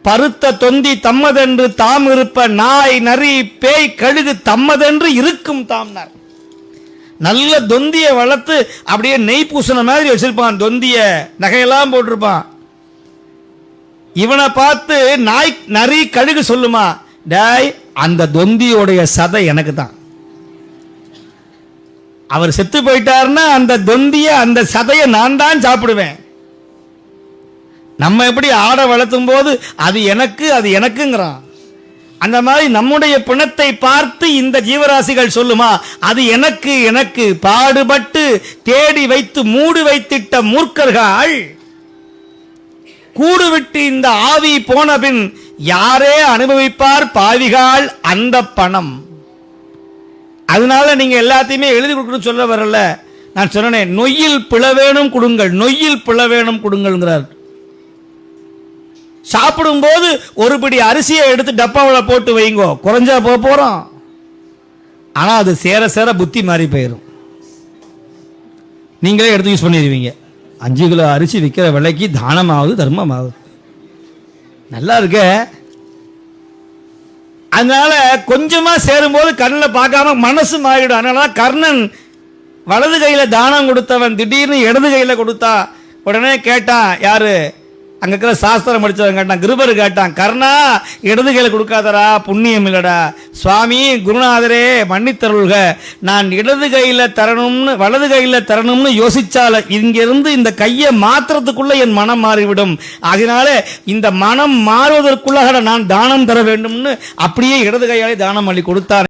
பருத்த தொந்தி தம்மதென்று தாம் இருப்ப நாய் நரி பேய் கழுகு தம்மதென்று இருக்கும் தாம்னார். நல்ல தொந்தியை வளர்த்து அப்படியே நெய் பூசண மாதிரி வச்சிருப்பான். தொந்திய நகையெல்லாம் போட்டிருப்பான். இவனை பார்த்து நாய் நரி கழுகு சொல்லுமா, டாய் அந்த தொந்தியோடைய சதை எனக்கு தான். அவர் செத்து போயிட்டாருன்னா அந்த தொந்திய அந்த சதையை நான் தான் சாப்பிடுவேன். நம்ம எப்படி ஆடை வளர்த்தும் போது அது எனக்கு அது எனக்குங்கிறான். அந்த மாதிரி நம்முடைய பிணத்தை பார்த்து இந்த ஜீவராசிகள் சொல்லுமா, அது எனக்கு எனக்கு பாடுபட்டு தேடி வைத்து மூடு வைத்திட்ட மூர்க்கர்கள் கூடு விட்டு இந்த ஆவி போன பின் யாரே அனுபவிப்பார் பாவிகள் அந்த பணம். அதனால நீங்க எல்லாத்தையுமே எழுதி கொடுக்கணும் சொல்ல வரல. நான் சொன்னேன், நொய்யில் பிளவேனும் கொடுங்கள், நொய்யில் பிளவேனும் கொடுங்கள்ங்கிறார். சாப்பிடும் போது ஒரு பிடி அரிசியை எடுத்து டப்பாவில் போட்டு வைங்கோ, குறைஞ்சா போறோம். ஆனா அது சேர சேர புத்தி மாறி போயிடும். நீங்களே எடுத்து யூஸ் பண்ணிடுவீங்க. 5 கிலோ அரிசி விற்கிற விலைக்கு தானமாவது தர்மமாவது நல்லா இருக்க. அதனால கொஞ்சமா சேரும் போது கண்ணில் பார்க்காம மனசு மாறிடும். அதனால கர்ணன் வலது கையில தானம் கொடுத்தவன் திடீர்னு இடது கையில கொடுத்தா உடனே கேட்டான், யாரு அங்க இருக்கிற சாஸ்திரம் படிச்சவன் கேட்டான், கிருபர் கேட்டான், கர்ணா இடது கையில கொடுக்காதரா, புண்ணியம் இல்லடா. சுவாமி குருநாதரே மன்னித்தருள்க, நான் இடது கையில தரணும்னு வலது கையில தரணும்னு யோசிச்சால இங்கிருந்து இந்த கையை மாத்திரத்துக்குள்ள என் மனம் மாறிவிடும். அதனால இந்த மனம் மாறுவதற்குள்ளாக நான் தானம் தர வேண்டும்னு அப்படியே இடது கையாலே தானம் அள்ளி கொடுத்தார்.